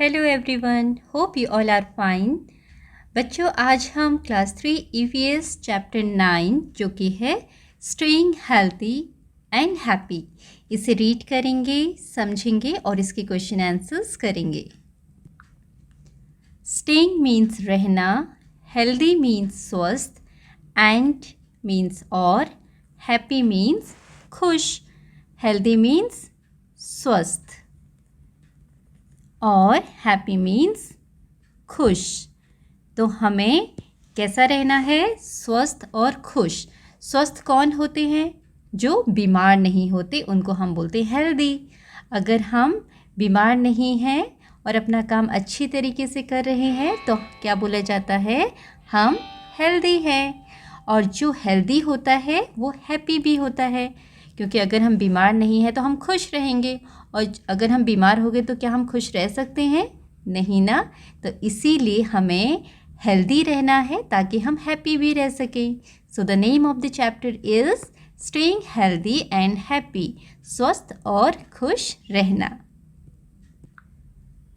Hello everyone, hope you all are fine. बच्चों, आज हम क्लास 3 ईवीएस चैप्टर 9 जो कि है स्टेइंग हेल्थी एंड हैप्पी, इसे रीड करेंगे, समझेंगे और इसके क्वेश्चन आंसर्स करेंगे। स्टेइंग मीन्स रहना, हेल्दी मीन्स स्वस्थ, एंड मीन्स और, हैप्पी मीन्स खुश। हेल्दी मीन्स स्वस्थ और हैप्पी मीन्स खुश। तो हमें कैसा रहना है? स्वस्थ और खुश। स्वस्थ कौन होते हैं? जो बीमार नहीं होते, उनको हम बोलते हैं हेल्दी। अगर हम बीमार नहीं हैं और अपना काम अच्छी तरीके से कर रहे हैं तो क्या बोला जाता है? हम हेल्दी हैं। और जो हेल्दी होता है वो हैप्पी भी होता है, क्योंकि अगर हम बीमार नहीं हैं तो हम खुश रहेंगे, और अगर हम बीमार हो गए तो क्या हम खुश रह सकते हैं? नहीं ना। तो इसीलिए हमें हेल्दी रहना है ताकि हम हैप्पी भी रह सकें। So the name of the chapter is staying healthy and happy, स्वस्थ और खुश रहना।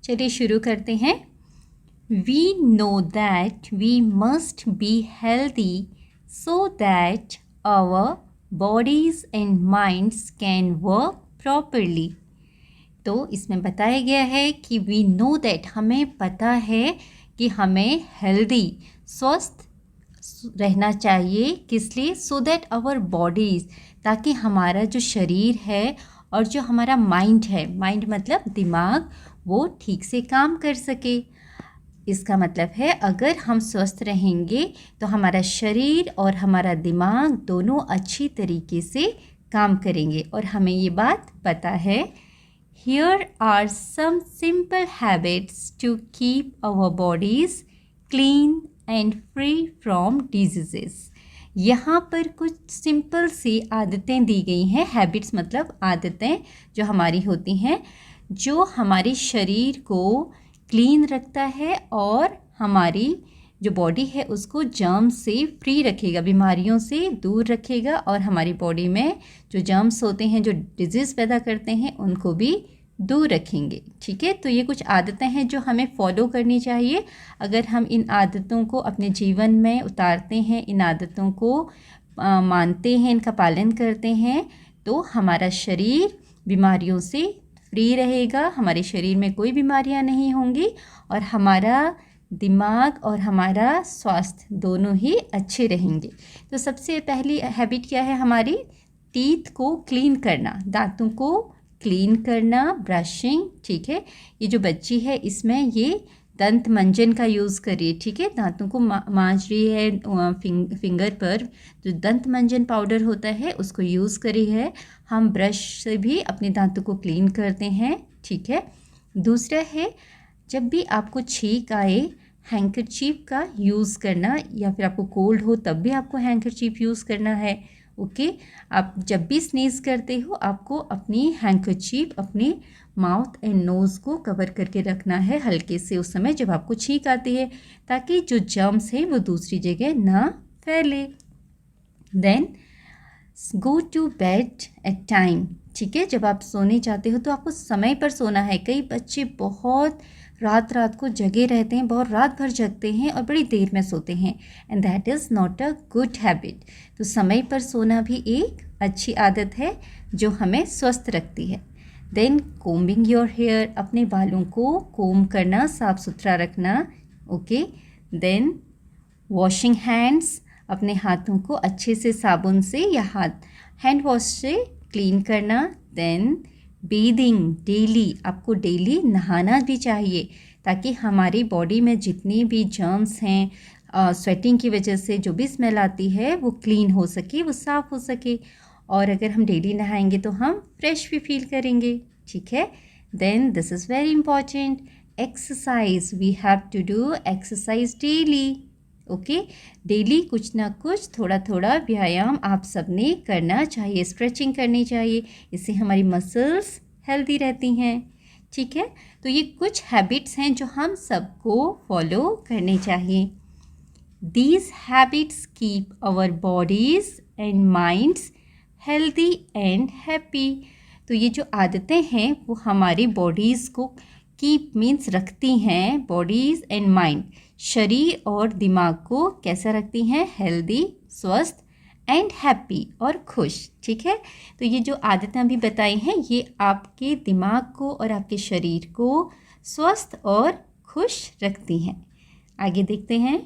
चलिए शुरू करते हैं। We know that we must be healthy so that our bodies and minds can work properly। तो इसमें बताया गया है कि we know that, हमें पता है कि हमें हेल्दी स्वस्थ रहना चाहिए। किस लिए? so that our bodies, ताकि हमारा जो शरीर है और जो हमारा माइंड है, माइंड मतलब दिमाग, वो ठीक से काम कर सके। इसका मतलब है अगर हम स्वस्थ रहेंगे तो हमारा शरीर और हमारा दिमाग दोनों अच्छी तरीके से काम करेंगे। और हमें ये बात पता है। Here are some simple habits to keep our bodies clean and free from diseases। यहाँ पर कुछ सिंपल सी आदतें दी गई हैं। हैबिट्स मतलब आदतें जो हमारी होती हैं, जो हमारे शरीर को क्लीन रखता है और हमारी जो बॉडी है उसको जर्म्स से फ्री रखेगा, बीमारियों से दूर रखेगा, और हमारी बॉडी में जो जर्म्स होते हैं जो डिजीज़ पैदा करते हैं उनको भी दूर रखेंगे। ठीक है, तो ये कुछ आदतें हैं जो हमें फॉलो करनी चाहिए। अगर हम इन आदतों को अपने जीवन में उतारते हैं, इन आदतों को मानते हैं, इनका पालन करते हैं, तो हमारा शरीर बीमारियों से फ्री रहेगा, हमारे शरीर में कोई बीमारियां नहीं होंगी, और हमारा दिमाग और हमारा स्वास्थ्य दोनों ही अच्छे रहेंगे। तो सबसे पहली हैबिट क्या है हमारी? टीथ को क्लीन करना, दांतों को क्लीन करना, ब्रशिंग। ठीक है, ये जो बच्ची है इसमें ये दंत मंजन का यूज़ करिए। ठीक है, दांतों को मांज रही है, फिंगर पर जो दंत मंजन पाउडर होता है उसको यूज़ करी है। हम ब्रश से भी अपने दांतों को क्लीन करते हैं। ठीक है, दूसरा है जब भी आपको छींक आए, हैंकरचीफ का यूज़ करना, या फिर आपको कोल्ड हो तब भी आपको हैंकरचीफ यूज़ करना है। ओके, आप जब भी स्नीज़ करते हो आपको अपनी हैंकरचीफ अपने माउथ एंड नोज़ को कवर करके रखना है हल्के से उस समय जब आपको छींक आती है, ताकि जो जर्म्स है वो दूसरी जगह ना फैले। Then go to bed at time. ठीक है, जब आप सोने जाते हो तो आपको समय पर सोना है। कई बच्चे बहुत रात को जगे रहते हैं, बहुत रात भर जगते हैं और बड़ी देर में सोते हैं, and that is not a good habit. तो समय पर सोना भी एक अच्छी आदत है जो हमें स्वस्थ रखती है। देन कोम्बिंग योर हेयर, अपने बालों को कोम करना, साफ सुथरा रखना। ओके, देन वॉशिंग हैंड्स, अपने हाथों को अच्छे से साबुन से या हैंड वॉश से क्लीन करना। देन बेदिंग, डेली, आपको डेली नहाना भी चाहिए ताकि हमारी बॉडी में जितनी भी जर्म्स हैं, स्वेटिंग की वजह से जो भी स्मेल आती है वो क्लीन हो सके, वो साफ़ हो सके। और अगर हम डेली नहाएंगे तो हम फ्रेश भी फील करेंगे। ठीक है, then this is very important, exercise. We have to do exercise daily. Okay, daily कुछ ना कुछ थोड़ा थोड़ा व्यायाम आप सबने करना चाहिए, स्ट्रेचिंग करनी चाहिए, इससे हमारी मसल्स हेल्दी रहती हैं। ठीक है, तो ये कुछ हैबिट्स हैं जो हम सबको फॉलो करने चाहिए। These habits keep our bodies and minds healthy and happy. तो ये जो आदतें हैं वो हमारी बॉडीज़ को कीप मीन्स रखती हैं, बॉडीज़ एंड माइंड शरीर और दिमाग को कैसा रखती हैं, हेल्दी, स्वस्थ एंड हैप्पी और खुश। ठीक है, तो ये जो आदतें अभी बताई हैं ये आपके दिमाग को और आपके शरीर को स्वस्थ और खुश रखती हैं। आगे देखते हैं।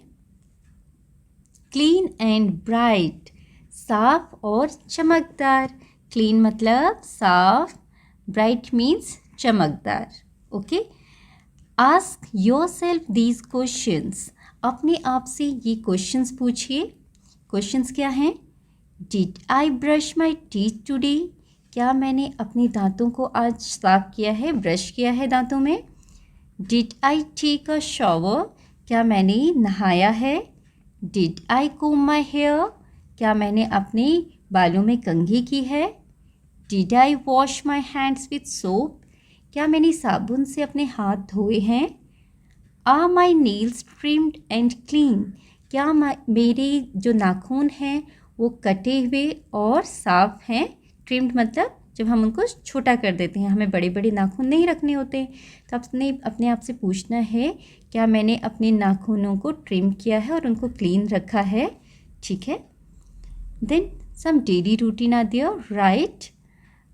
क्लीन एंड ब्राइट, साफ और चमकदार। क्लीन मतलब साफ, ब्राइट मीन्स चमकदार। Okay, ask yourself these questions, अपने आप से ये क्वेश्चंस पूछिए। क्वेश्चंस क्या हैं? Did I brush my teeth today, क्या मैंने अपने दांतों को आज साफ किया है, ब्रश किया है दांतों में? Did I take a shower, क्या मैंने नहाया है? Did I come my hair, क्या मैंने अपने बालों में कंघी की है? Did I wash my hands with soap, क्या मैंने साबुन से अपने हाथ धोए हैं? Are my nails trimmed and clean, क्या मेरे जो नाखून हैं वो कटे हुए और साफ़ हैं? ट्रिम्ड मतलब जब हम उनको छोटा कर देते हैं, हमें बड़े बड़े नाखून नहीं रखने होते, तो आपने अपने आप से पूछना है क्या मैंने अपने नाखूनों को ट्रिम किया है और उनको क्लीन रखा है। ठीक है, then some daily routine are there.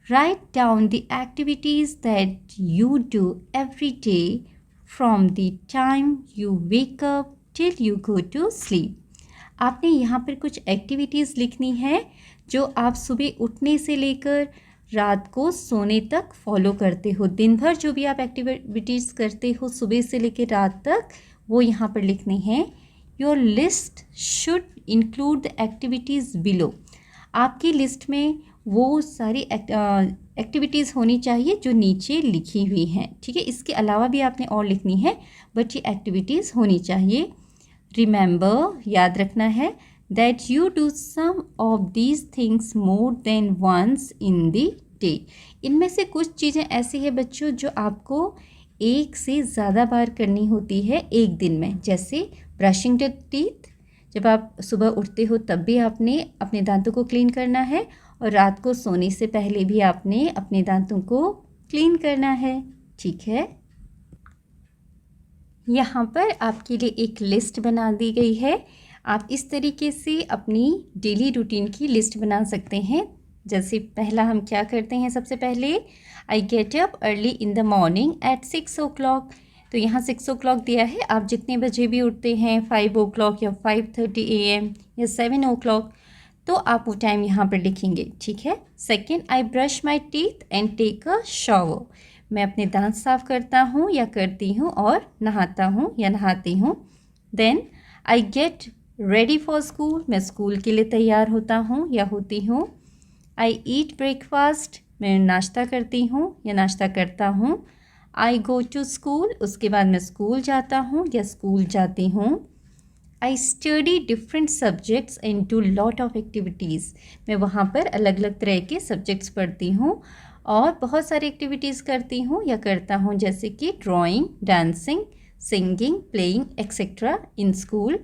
Write down the activities that you do every day from the time you wake up till you go to sleep. आपने यहाँ पर कुछ एक्टिविटीज़ लिखनी है जो आप सुबह उठने से लेकर रात को सोने तक फॉलो करते हो। दिन भर जो भी आप एक्टिविटीज़ करते हो सुबह से लेकर रात तक, वो यहाँ पर लिखनी है। Your list should include the activities below, आपकी लिस्ट में वो सारी एक्टिविटीज़ होनी चाहिए जो नीचे लिखी हुई हैं। ठीक है, इसके अलावा भी आपने और लिखनी है, बट ये एक्टिविटीज़ होनी चाहिए। रिमेंबर, याद रखना है, that you do some of these things more than once in the day. इनमें से कुछ चीज़ें ऐसी है बच्चों जो आपको एक से ज़्यादा बार करनी होती है एक दिन में। जैसे ब्रशिंग द टीथ, जब आप सुबह उठते हो तब भी आपने अपने दांतों को क्लीन करना है, और रात को सोने से पहले भी आपने अपने दांतों को क्लीन करना है। ठीक है, यहाँ पर आपके लिए एक लिस्ट बना दी गई है। आप इस तरीके से अपनी डेली रूटीन की लिस्ट बना सकते हैं। जैसे पहला हम क्या करते हैं, सबसे पहले I get up early in the morning at 6 o'clock। तो यहाँ 6 o'clock दिया है, आप जितने बजे भी उठते हैं, 5 o'clock या 5:30 AM या 7 o'clock, तो आप वो टाइम यहाँ पर लिखेंगे। ठीक है, second, I brush my teeth and take a shower, मैं अपने दांत साफ करता हूँ या करती हूँ और नहाता हूँ या नहाती हूँ। Then I get ready for school, मैं स्कूल के लिए तैयार होता हूँ या होती हूँ। आई ईट ब्रेकफास्ट, मैं नाश्ता करती हूँ या नाश्ता करता हूँ। आई गो टू स्कूल, उसके बाद मैं स्कूल जाता हूँ या स्कूल जाती हूँ। I study different subjects and do lot of activities, मैं वहाँ पर अलग अलग तरह के सब्जेक्ट्स पढ़ती हूँ और बहुत सारी एक्टिविटीज़ करती हूँ या करता हूँ, जैसे कि drawing, dancing, singing, playing etcetera in school.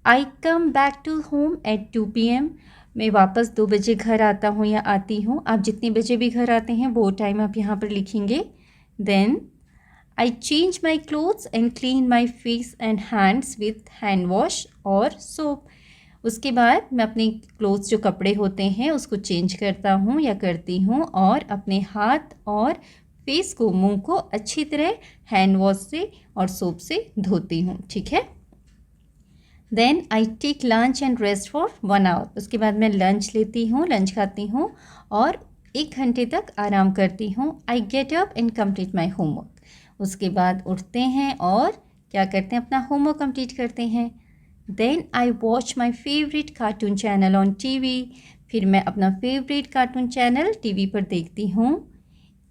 I come back to home at 2 PM, मैं वापस 2 बजे घर आता हूँ या आती हूँ। आप जितने बजे भी घर आते हैं वो टाइम आप यहाँ पर लिखेंगे। Then I change my clothes and clean my face and hands with hand wash और सोप, उसके बाद मैं अपने क्लोथ्स जो कपड़े होते हैं उसको चेंज करता हूँ या करती हूँ और अपने हाथ और फेस को, मुंह को अच्छी तरह हैंड वॉश से और सोप से धोती हूँ। ठीक है, then I take lunch and rest for 1 hour, उसके बाद मैं लंच लेती हूँ, लंच खाती हूँ और 1 घंटे तक आराम करती हूँ। आई get up and complete my homework, उसके बाद उठते हैं और क्या करते हैं, अपना होमवर्क कंप्लीट करते हैं। Then I watch my favourite cartoon channel on TV, फिर मैं अपना फेवरेट कार्टून चैनल TV पर देखती हूँ।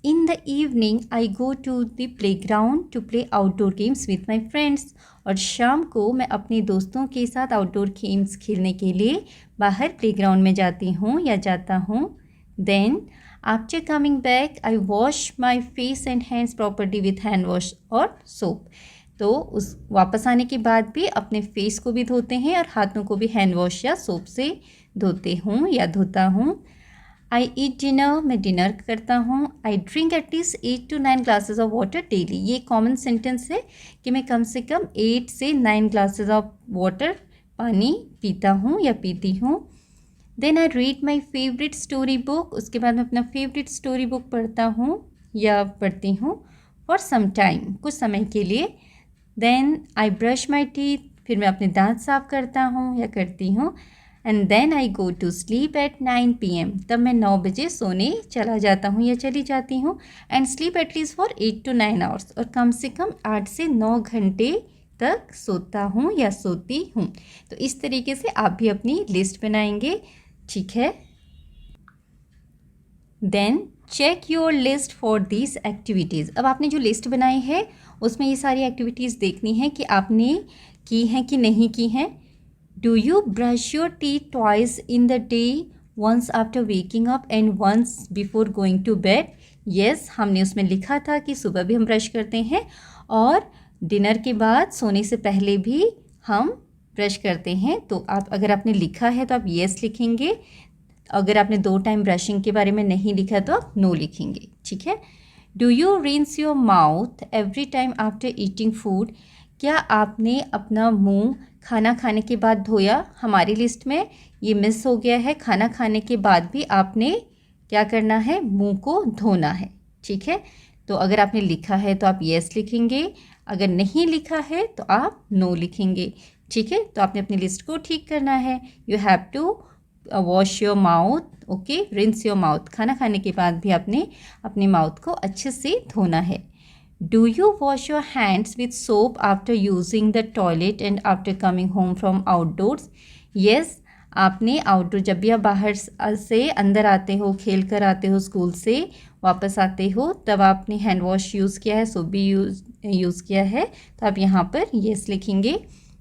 In the evening I go to the playground to play outdoor games with my friends, और शाम को मैं अपने दोस्तों के साथ आउटडोर गेम्स खेलने के लिए बाहर प्ले ग्राउंड में जाती हूँ या जाता हूँ। Then after coming back I wash my face and hands properly with hand wash और सोप, तो उस वापस आने के बाद भी अपने फेस को भी धोते हैं और हाथों को भी हैंड वॉश या सोप से धोते हूँ या धोता हूँ। आई ईट डिनर, मैं डिनर करता हूँ. I drink at least 8 to 9 glasses of water daily. ये कॉमन सेंटेंस है कि मैं कम से कम 8 से 9 ग्लासेस ऑफ वाटर, पानी पीता हूँ या पीती हूँ. Then I read my favourite story book. उसके बाद मैं अपना फेवरेट स्टोरी बुक पढ़ता हूँ या पढ़ती हूँ फॉर सम टाइम, कुछ समय के लिए. Then I brush my teeth. फिर मैं अपने दांत साफ करता हूँ या करती हूँ. And then I go to sleep at 9 PM. तब मैं 9 बजे सोने चला जाता हूँ या चली जाती हूँ. And sleep at least for 8 to 9 hours. और कम से कम 8 से 9 घंटे तक सोता हूँ या सोती हूँ. तो इस तरीके से आप भी अपनी लिस्ट बनाएंगे. ठीक है. Then check your list for this activities. अब आपने जो लिस्ट बनाई है उसमें ये सारी एक्टिविटीज़ देखनी है कि आपने की हैं कि नहीं की हैं. Do you brush your teeth twice in the day, once after waking up and once before going to bed. Yes, हमने उसमें लिखा था कि सुबह भी हम ब्रश करते हैं और डिनर के बाद सोने से पहले भी हम ब्रश करते हैं. तो आप अगर आपने लिखा है तो आप येस लिखेंगे. अगर आपने 2 टाइम ब्रशिंग के बारे में नहीं लिखा तो आप नो लिखेंगे. ठीक है. Do you rinse your mouth every time after eating food. क्या आपने अपना मुंह खाना खाने के बाद धोया. हमारी लिस्ट में ये मिस हो गया है. खाना खाने के बाद भी आपने क्या करना है, मुंह को धोना है. ठीक है. तो अगर आपने लिखा है तो आप येस लिखेंगे. अगर नहीं लिखा है तो आप नो लिखेंगे. ठीक है. तो आपने अपनी लिस्ट को ठीक करना है. You have to wash your mouth. Okay, rinse your mouth. खाना खाने के बाद भी आपने अपने माउथ को अच्छे से धोना है. Do you wash your hands with soap after using the toilet and after coming home from outdoors. Yes, आपने आउटडोर जब भी आप बाहर से अंदर आते हो, खेल कर आते हो, स्कूल से वापस आते हो, तब आपने हैंड वॉश यूज़ किया है, सोप भी यूज़ किया है. तो आप यहाँ पर येस लिखेंगे.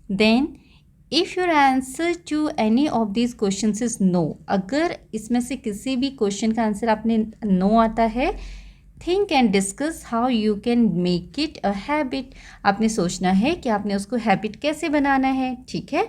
Then if your answer to any of this question is no. अगर इसमें से किसी भी क्वेश्चन का आंसर आपने नो आता है, think and discuss how you can make it a habit. आपने सोचना है कि आपने उसको हैबिट कैसे बनाना है. ठीक है.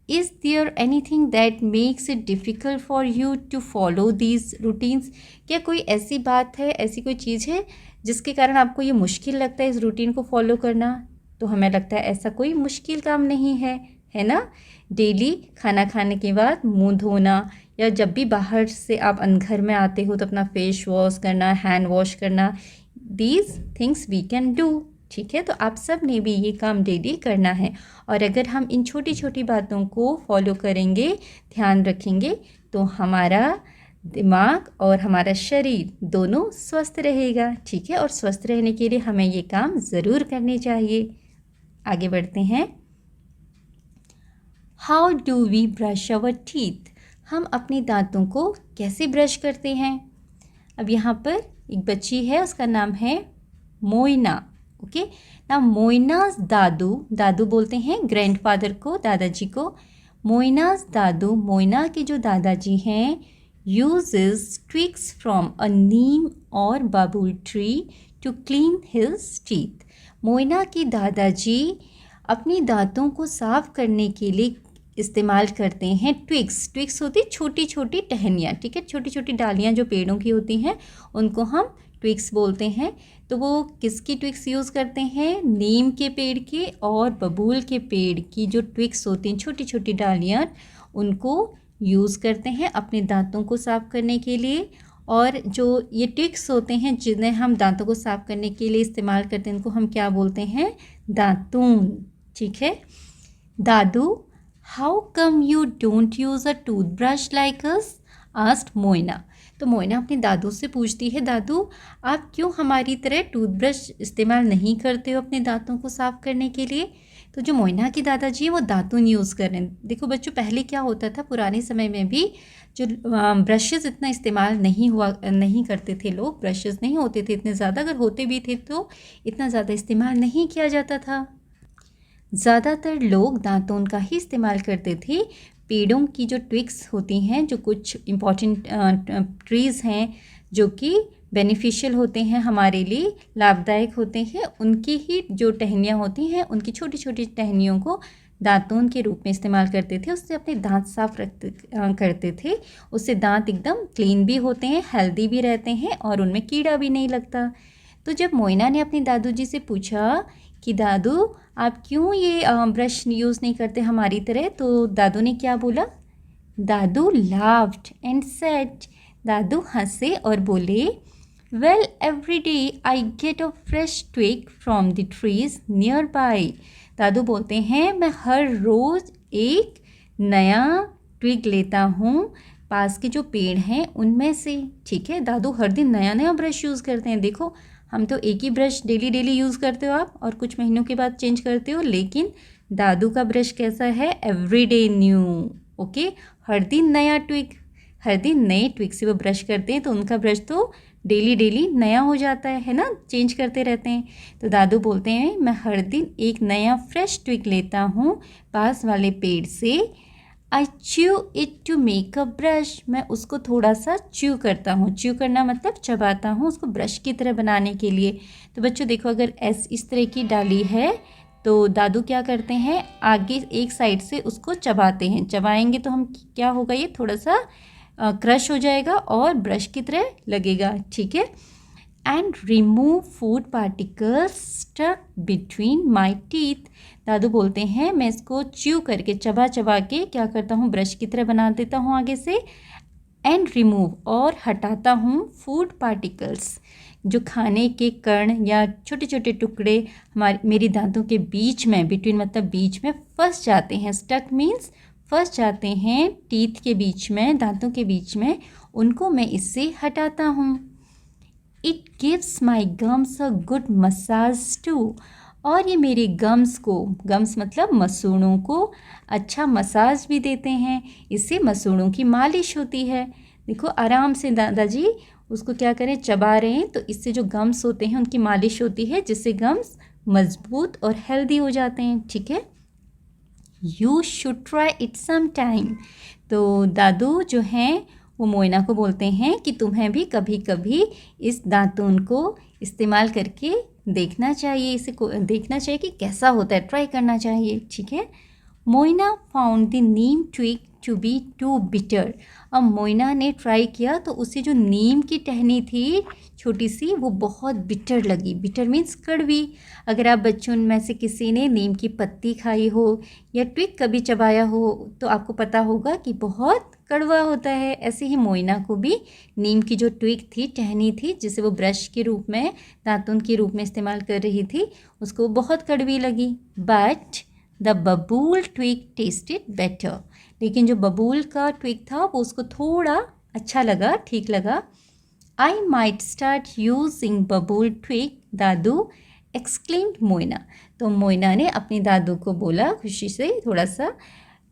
Is there anything that makes it difficult for you to follow these routines. क्या कोई ऐसी बात है, ऐसी कोई चीज़ है जिसके कारण आपको ये मुश्किल लगता है इस रूटीन को फॉलो करना. तो हमें लगता है ऐसा कोई मुश्किल काम नहीं है, है ना. डेली खाना खाने के बाद मुंह धोना या जब भी बाहर से आप घर में आते हो तो अपना फेस वॉश करना, हैंड वॉश करना, these things we can do. ठीक है. तो आप सब ने भी ये काम डेली करना है. और अगर हम इन छोटी छोटी बातों को फॉलो करेंगे, ध्यान रखेंगे, तो हमारा दिमाग और हमारा शरीर दोनों स्वस्थ रहेगा. ठीक है. और स्वस्थ रहने के लिए हमें ये काम ज़रूर करने चाहिए. आगे बढ़ते हैं. How do we brush our teeth. हम अपने दांतों को कैसे ब्रश करते हैं. अब यहाँ पर एक बच्ची है, उसका नाम है मोइना. ओके ना. मोइनाज दादू, दादू बोलते हैं ग्रैंडफादर को, दादाजी को. मोइनाज दादू, मोइना के जो दादाजी हैं, uses twigs from a neem और babul tree to clean his teeth. Moina के दादाजी अपने दांतों को साफ करने के लिए इस्तेमाल करते हैं ट्विग्स. ट्विग्स होती छोटी छोटी टहनियाँ. ठीक है. छोटी छोटी डालियाँ जो पेड़ों की होती हैं उनको हम ट्विग्स बोलते हैं. तो वो किसकी ट्विग्स यूज़ करते हैं, नीम के पेड़ के और बबूल के पेड़ की जो ट्विग्स होती हैं, छोटी छोटी डालियाँ, उनको यूज़ करते हैं अपने दांतों को साफ़ करने के लिए. और जो ये ट्विग्स होते हैं जिन्हें हम दांतों को साफ़ करने के लिए इस्तेमाल करते हैं, उनको हम क्या बोलते हैं, दातून. ठीक है. दादू, how come you don't use a toothbrush like us, asked Moina. तो मोइना अपने दादू से पूछती है, दादू आप क्यों हमारी तरह टूथब्रश इस्तेमाल नहीं करते हो अपने दांतों को साफ़ करने के लिए. तो जो मोइना की दादाजी है वो दातून यूज़ कर रहे हैं. देखो बच्चों, पहले क्या होता था, पुराने समय में भी जो ब्रशेज़ इतना इस्तेमाल नहीं करते थे लोग. ब्रशेज़ नहीं होते थे इतने ज़्यादा, अगर होते भी थे तो इतना ज़्यादा इस्तेमाल नहीं किया जाता था. ज़्यादातर लोग दातून का ही इस्तेमाल करते थे. पेड़ों की जो ट्विग्स होती हैं, जो कुछ इम्पॉर्टेंट ट्रीज़ हैं जो कि बेनिफिशियल होते हैं, हमारे लिए लाभदायक होते हैं, उनकी ही जो टहनियाँ होती हैं, उनकी छोटी छोटी टहनियों को दातून के रूप में इस्तेमाल करते थे, उससे अपने दांत साफ करते थे। उससे दांत एकदम क्लीन भी होते हैं, हेल्दी भी रहते हैं और उनमें कीड़ा भी नहीं लगता। तो जब मोइना ने अपने दादू जी से पूछा कि दादू आप क्यों ये ब्रश यूज़ नहीं करते हमारी तरह, तो दादू ने क्या बोला? दादू लाफ्ड एंड सेड, दादू हंसे और बोले, well every day I get a fresh twig from the trees nearby. दादू बोलते हैं मैं हर रोज़ एक नया ट्विग लेता हूँ पास के जो पेड़ हैं उनमें से। ठीक है, दादू हर दिन नया नया ब्रश यूज़ करते हैं। देखो, हम तो एक ही ब्रश डेली यूज़ करते हो आप, और कुछ महीनों के बाद चेंज करते हो, लेकिन दादू का ब्रश कैसा है? Every day new. ओके, हर दिन नया ट्विग, हर दिन नए ट्विग से वो ब्रश करते हैं, तो उनका ब्रश तो डेली नया हो जाता है ना, चेंज करते रहते हैं। तो दादू बोलते हैं मैं हर दिन एक नया फ्रेश ट्विग लेता हूँ पास वाले पेड़ से। I chew it to make a brush, मैं उसको थोड़ा सा च्यू करता हूँ। च्यू करना मतलब चबाता हूँ उसको ब्रश की तरह बनाने के लिए। तो बच्चों देखो, अगर इस तरह की डाली है तो दादू क्या करते हैं, आगे एक साइड से उसको चबाते हैं। चबाएंगे तो हम क्या होगा, ये थोड़ा सा क्रश हो जाएगा और ब्रश की तरह लगेगा। ठीक है, and remove food particles stuck between my teeth. दादू बोलते हैं मैं इसको च्यू करके चबा के क्या करता हूँ, ब्रश की तरह बना देता हूँ आगे से, एंड रिमूव और हटाता हूँ फूड पार्टिकल्स, जो खाने के कण या छोटे छोटे टुकड़े मेरी दांतों के बीच में, बिटवीन मतलब बीच में फंस जाते हैं। स्टक मीन्स फंस जाते हैं टीथ के बीच में, दांतों के बीच में, उनको मैं इससे हटाता हूँ। It gives my gums a good massage too, और ये मेरे गम्स को, गम्स मतलब मसूड़ों को अच्छा मसाज भी देते हैं। इससे मसूड़ों की मालिश होती है। देखो आराम से दादाजी उसको क्या करें, चबा रहे हैं, तो इससे जो गम्स होते हैं उनकी मालिश होती है, जिससे गम्स मजबूत और हेल्दी हो जाते हैं। ठीक है, you should try it some time. तो दादू जो हैं वो मोइना को बोलते हैं कि तुम्हें भी कभी कभी इस दातून को इस्तेमाल करके देखना चाहिए, इसे देखना चाहिए कि कैसा होता है, ट्राई करना चाहिए। ठीक है, Moina found the neem twig to be too bitter. अब मोइना ने ट्राई किया तो उसे जो नीम की टहनी थी छोटी सी, वो बहुत बिटर लगी। बिटर मीन्स कड़वी। अगर आप बच्चों में से किसी ने नीम की पत्ती खाई हो या ट्विग कभी चबाया हो तो आपको पता होगा कि बहुत कड़वा होता है। ऐसे ही मोइना को भी नीम की जो ट्विग थी, टहनी थी, जिसे वो ब्रश के रूप में, दातुन के रूप में इस्तेमाल कर रही थी, उसको बहुत कड़वी लगी। बट द बबूल ट्विग टेस्टेड बेटर, लेकिन जो बबूल का ट्विग था वो उसको थोड़ा अच्छा लगा, ठीक लगा। आई माइट स्टार्ट यूजिंग बबूल ट्विग दादू एक्सक्लेम्ड मोइना। तो मोइना ने अपने दादू को बोला खुशी से थोड़ा सा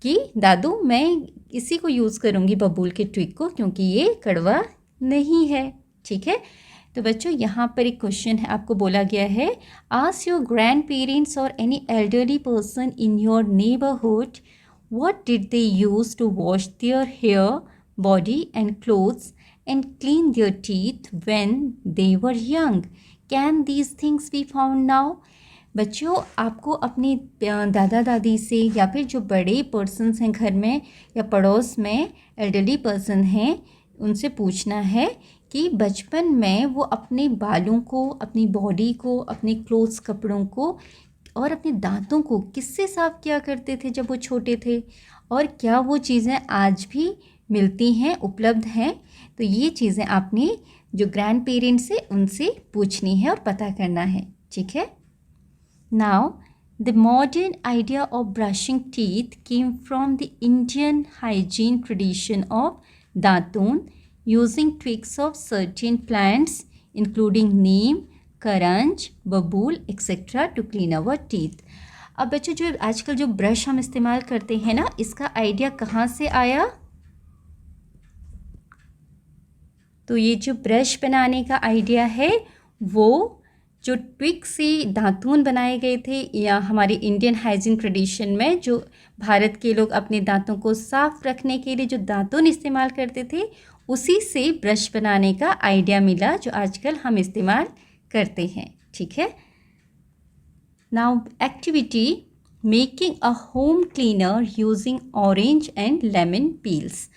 कि दादू मैं इसी को यूज़ करूँगी, बबूल के ट्विग को, क्योंकि ये कड़वा नहीं है। ठीक है, तो बच्चों यहाँ पर एक क्वेश्चन है, आपको बोला गया है, आस्क योर ग्रैंड पेरेंट्स और any elderly person in your neighbourhood what did they use to wash their hair, body and clothes and clean their teeth when they were young, can these things be found now. बच्चों आपको अपने दादा दादी से या फिर जो बड़े पर्सन्स हैं घर में या पड़ोस में एल्डरली पर्सन हैं, उनसे पूछना है कि बचपन में वो अपने बालों को, अपनी बॉडी को, अपने क्लोथ्स कपड़ों को और अपने दांतों को किससे साफ़ किया करते थे जब वो छोटे थे, और क्या वो चीज़ें आज भी मिलती हैं, उपलब्ध हैं। तो ये चीज़ें आपने जो ग्रैंड पेरेंट्स है उनसे पूछनी है और पता करना है। ठीक है, Now, the modern idea of brushing teeth came from the Indian hygiene tradition of Datun, using twigs of certain plants, including neem, karanj, babul, etc. to clean our teeth. अब बच्चों जो आजकल जो ब्रश हम इस्तेमाल करते हैं ना, इसका आइडिया कहाँ से आया? तो ये जो ब्रश बनाने का आइडिया है वो जो ट्विग से दातून बनाए गए थे, या हमारे इंडियन हाइजीन ट्रेडिशन में जो भारत के लोग अपने दांतों को साफ रखने के लिए जो दातून इस्तेमाल करते थे, उसी से ब्रश बनाने का आइडिया मिला जो आजकल हम इस्तेमाल करते हैं। ठीक है, now activity making a home cleaner using orange and lemon peels.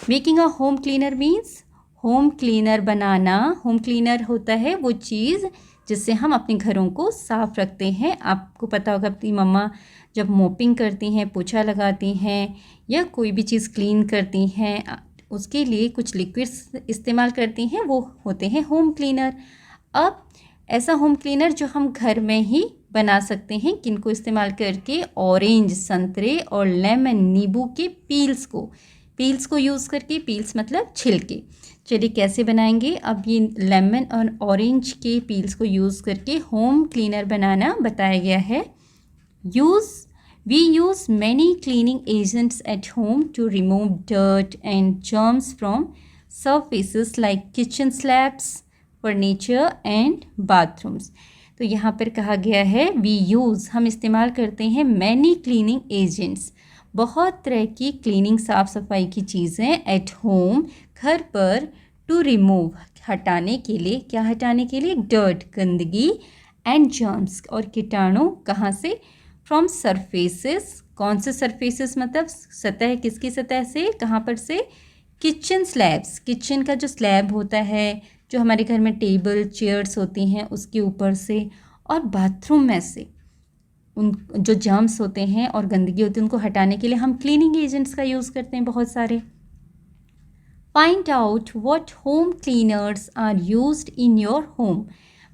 Making a home cleaner means home cleaner banana. Home cleaner होता है वो चीज़ जिससे हम अपने घरों को साफ़ रखते हैं। आपको पता होगा अपनी मम्मा जब मोपिंग करती हैं, पोछा लगाती हैं या कोई भी चीज़ क्लीन करती हैं, उसके लिए कुछ लिक्विड्स इस्तेमाल करती हैं, वो होते हैं होम क्लीनर। अब ऐसा होम क्लीनर जो हम घर में ही बना सकते हैं, किनको इस्तेमाल करके, ऑरेंज संतरे और लेमन नींबू के पील्स को यूज़ करके। पील्स मतलब छिलके। चलिए कैसे बनाएंगे। अब ये लेमन और ऑरेंज के पील्स को यूज़ करके होम क्लीनर बनाना बताया गया है। We use many cleaning agents at home to remove dirt and germs from surfaces like kitchen slabs, furniture and bathrooms. तो यहाँ पर कहा गया है we use, हम इस्तेमाल करते हैं many cleaning agents, बहुत तरह की क्लीनिंग साफ़ सफाई की चीज़ें एट होम, घर पर, टू रिमूव, हटाने के लिए। क्या हटाने के लिए? डर्ट, गंदगी, एंड जर्म्स, और कीटाणु। कहाँ से? From surfaces. कौन से सरफेसेस? मतलब सतह। किसकी सतह से? कहाँ पर से? किचन स्लैब्स, किचन का जो स्लैब होता है, जो हमारे घर में टेबल चेयर्स होती हैं उसके ऊपर से, और बाथरूम में से उन जो जर्म्स होते हैं और गंदगी होती है उनको हटाने के लिए हम क्लीनिंग एजेंट्स का यूज़ करते हैं बहुत सारे। Find out what home cleaners are used in your home.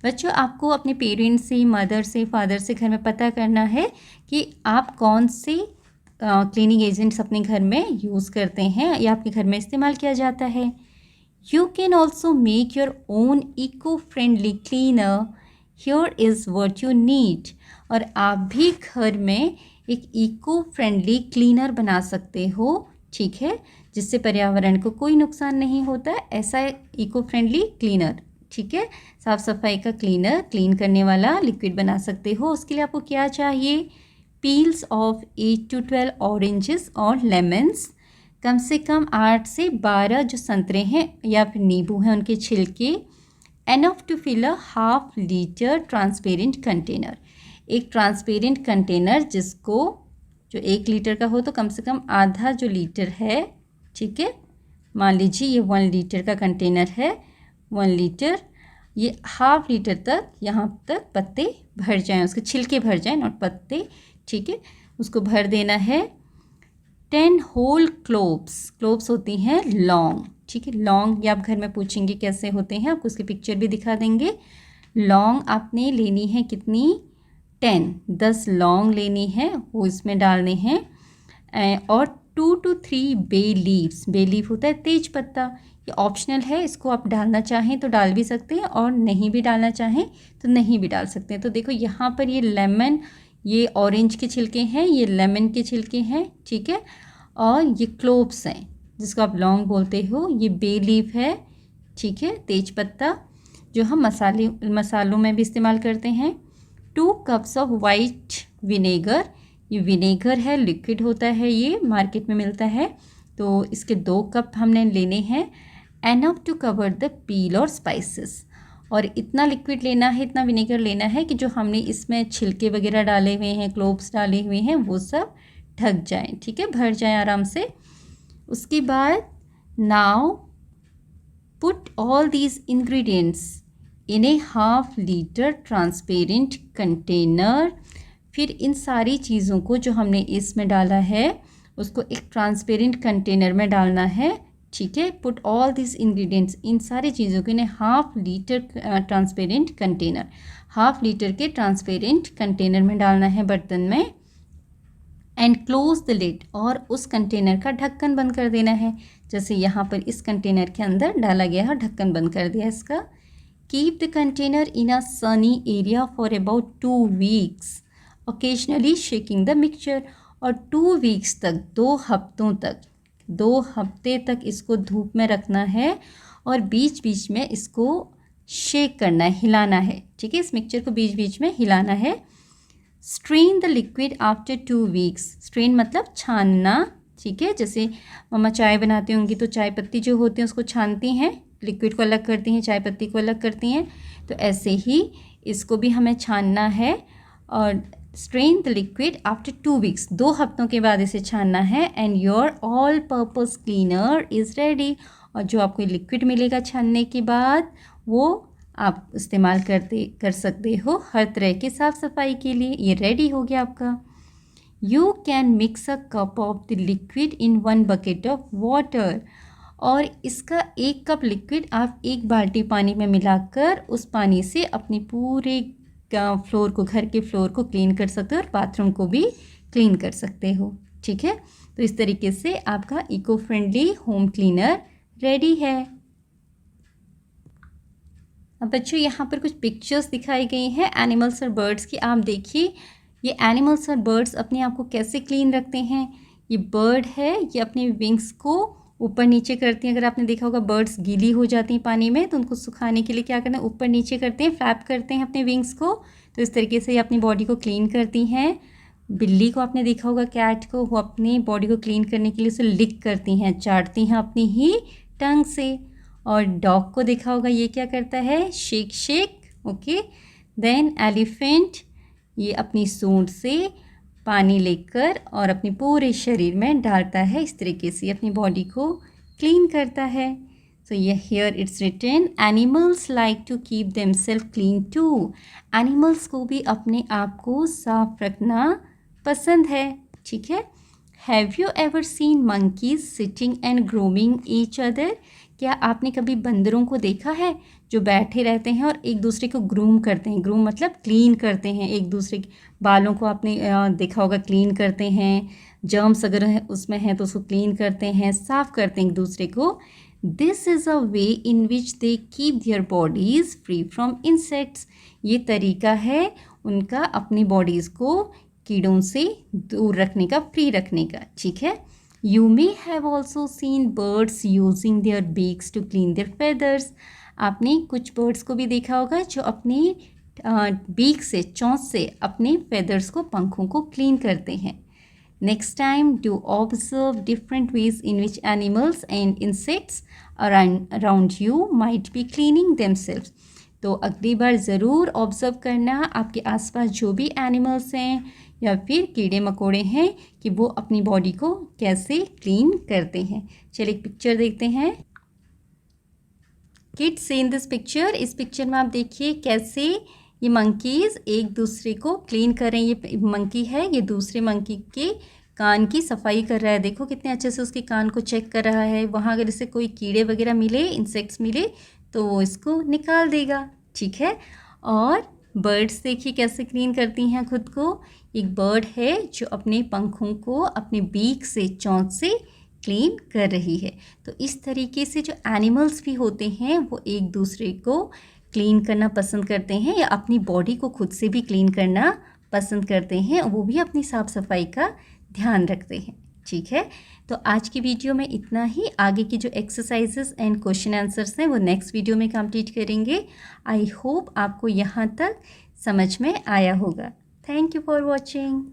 बच्चों, आपको अपने पेरेंट्स से, मदर से, फादर से घर में पता करना है कि आप कौन से क्लीनिंग एजेंट्स अपने घर में यूज़ करते हैं या आपके घर में इस्तेमाल किया जाता है। You can also make your own eco friendly cleaner. Here is what you need. और आप भी घर में एक इको फ्रेंडली क्लीनर बना सकते हो, ठीक है, जिससे पर्यावरण को कोई नुकसान नहीं होता। ऐसा इको फ्रेंडली क्लीनर, ठीक है, साफ़ सफाई का क्लीनर, क्लीन करने वाला लिक्विड बना सकते हो। उसके लिए आपको क्या चाहिए? पील्स ऑफ 8 to 12 ऑरेंजेस और लेमन्स, कम से कम 8 से 12 जो संतरे हैं या फिर नींबू हैं उनके छिलके। Enough to fill a half litre transparent container, एक ट्रांसपेरेंट कंटेनर जिसको जो 1 लीटर का हो तो कम से कम आधा जो लीटर है, ठीक है, मान लीजिए ये 1 लीटर का कंटेनर है, 1 लीटर, ये हाफ लीटर तक यहाँ तक पत्ते भर जाएं, उसके छिलके भर जाएं, नॉट पत्ते, ठीक है, उसको भर देना है। 10 होल क्लोव्स होती हैं लौंग, ठीक है, लौंग, ये आप घर में पूछेंगे कैसे होते हैं, आपको उसकी पिक्चर भी दिखा देंगे। लौंग आपने लेनी है कितनी? 10 लौंग लेनी है, वो इसमें डालने हैं। और 2 to 3 bay leaves, bay leaf होता है तेज पत्ता, ये ऑप्शनल है, इसको आप डालना चाहें तो डाल भी सकते हैं और नहीं भी डालना चाहें तो नहीं भी डाल सकते हैं। तो देखो यहाँ पर ये लेमन, ये ऑरेंज के छिलके हैं, ये लेमन के छिलके हैं, ठीक है, और ये क्लोव्स हैं जिसको आप लौंग बोलते हो, ये बे लीफ है, ठीक है, तेज पत्ता, जो हम मसालों में भी इस्तेमाल करते हैं। 2 कप्स ऑफ वाइट विनेगर, ये विनेगर है, लिक्विड होता है, ये मार्केट में मिलता है, तो इसके 2 कप हमने लेने हैं। Enough to cover the peel और स्पाइसेस, और इतना लिक्विड लेना है, इतना विनेगर लेना है कि जो हमने इसमें छिलके वगैरह डाले हुए हैं, क्लोव्स डाले हुए हैं, वो सब ढक जाएं, ठीक है, भर जाएं आराम से। उसके बाद now put all these ingredients in A half litre transparent container. फिर इन सारी चीज़ों को जो हमने इसमें डाला है उसको एक ट्रांसपेरेंट कंटेनर में डालना है, ठीक है। पुट ऑल दिस इंग्रेडिएंट्स, इन सारी चीज़ों को इन्हें half litre transparent container, half litre के ट्रांसपेरेंट कंटेनर में डालना है बर्तन में। एंड क्लोज द लिड, और उस कंटेनर का ढक्कन बंद कर देना है, जैसे यहाँ पर इस कंटेनर के अंदर डाला गया है, ढक्कन बंद कर दिया इसका। Keep the container in a Sunny area for about 2 weeks, occasionally shaking the mixture. और 2 weeks तक, 2 हफ्ते तक इसको धूप में रखना है और बीच बीच में इसको शेक करना है, हिलाना है, ठीक है, इस मिक्सचर को बीच बीच में हिलाना है। Strain the liquid after 2 weeks, strain मतलब छानना, ठीक है, जैसे मम्मा चाय बनाती होंगी तो चाय पत्ती जो होती है उसको छानती हैं, लिक्विड को अलग करती हैं, चाय पत्ती को अलग करती हैं, तो ऐसे ही इसको भी हमें छानना है। और strain the liquid after 2 weeks, 2 हफ्तों के बाद इसे छानना है। And your all purpose cleaner is ready, और जो आपको लिक्विड मिलेगा छानने के बाद वो आप इस्तेमाल कर सकते हो हर तरह की साफ़ सफाई के लिए। ये रेडी हो गया आपका। You can mix a cup of the liquid in 1 bucket of water, और इसका 1 कप लिक्विड आप 1 बाल्टी पानी में मिलाकर उस पानी से अपनी पूरे फ्लोर को, घर के फ्लोर को क्लीन कर सकते हो और बाथरूम को भी क्लीन कर सकते हो। ठीक है, तो इस तरीके से आपका eco friendly home cleaner ready है। अब बच्चों यहाँ पर कुछ पिक्चर्स दिखाई गई हैं एनिमल्स और बर्ड्स की। आप देखिए ये एनिमल्स और बर्ड्स अपने आप को कैसे क्लीन रखते हैं। ये बर्ड है, ये अपने विंग्स को ऊपर नीचे करती हैं। अगर आपने देखा होगा बर्ड्स गीली हो जाती हैं पानी में तो उनको सुखाने के लिए क्या करना है, ऊपर नीचे करते हैं, फ्लैप करते हैं अपने विंग्स को। तो इस तरीके से ये अपनी बॉडी को क्लीन करती हैं। बिल्ली को आपने देखा होगा, कैट को, वो अपनी बॉडी को क्लीन करने के लिए उसे लिक करती हैं, चाटती हैं अपनी ही टंग से। और डॉग को देखा होगा, ये क्या करता है, shake shake. Okay, then elephant, ये अपनी सूंड से पानी लेकर और अपने पूरे शरीर में डालता है। इस तरीके से अपनी बॉडी को क्लीन करता है। सो ये here it's written, animals like to keep themselves clean too. Animals को भी अपने आप को साफ रखना पसंद है। ठीक है, have you ever seen monkeys sitting and grooming each other. क्या आपने कभी बंदरों को देखा है जो बैठे रहते हैं और एक दूसरे को ग्रूम करते हैं। ग्रूम मतलब क्लीन करते हैं, एक दूसरे के बालों को आपने देखा होगा क्लीन करते हैं। जर्म्स अगर उसमें हैं तो उसको क्लीन करते हैं, साफ़ करते हैं एक दूसरे को। This is a way in which they keep their bodies free from insects. ये तरीका है उनका अपनी बॉडीज़ को कीड़ों से दूर रखने का, फ्री रखने का। ठीक है, You may have also seen birds using their beaks to clean their feathers. आपने कुछ बर्ड्स को भी देखा होगा जो अपनी बीक से, चोंच से अपने फेदर्स को, पंखों को क्लीन करते हैं। Next time do observe different ways in which animals and insects around you might be cleaning themselves. तो अगली बार ज़रूर ऑब्जर्व करना आपके आसपास जो भी एनिमल्स हैं या फिर कीड़े मकोड़े हैं कि वो अपनी बॉडी को कैसे क्लीन करते हैं। चलिए एक पिक्चर देखते हैं। Kids see in this picture, इस पिक्चर में आप देखिए कैसे ये मंकीज़ एक दूसरे को क्लीन कर रहे हैं। ये मंकी है, ये दूसरे मंकी के कान की सफाई कर रहा है। देखो कितने अच्छे से उसके कान को चेक कर रहा है। वहाँ अगर इसे कोई कीड़े वगैरह मिले, इंसेक्ट्स मिले तो वो इसको निकाल देगा। ठीक है, और बर्ड्स देखिए कैसे क्लीन करती हैं खुद को। एक बर्ड है जो अपने पंखों को अपने बीक से, चोंच से क्लीन कर रही है। तो इस तरीके से जो एनिमल्स भी होते हैं वो एक दूसरे को क्लीन करना पसंद करते हैं या अपनी बॉडी को खुद से भी क्लीन करना पसंद करते हैं। वो भी अपनी साफ़ सफाई का ध्यान रखते हैं। ठीक है, तो आज की वीडियो में इतना ही। आगे की जो एक्सरसाइजेस एंड क्वेश्चन आंसर्स हैं वो नेक्स्ट वीडियो में कंप्लीट करेंगे। आई होप आपको यहाँ तक समझ में आया होगा। Thank you for watching.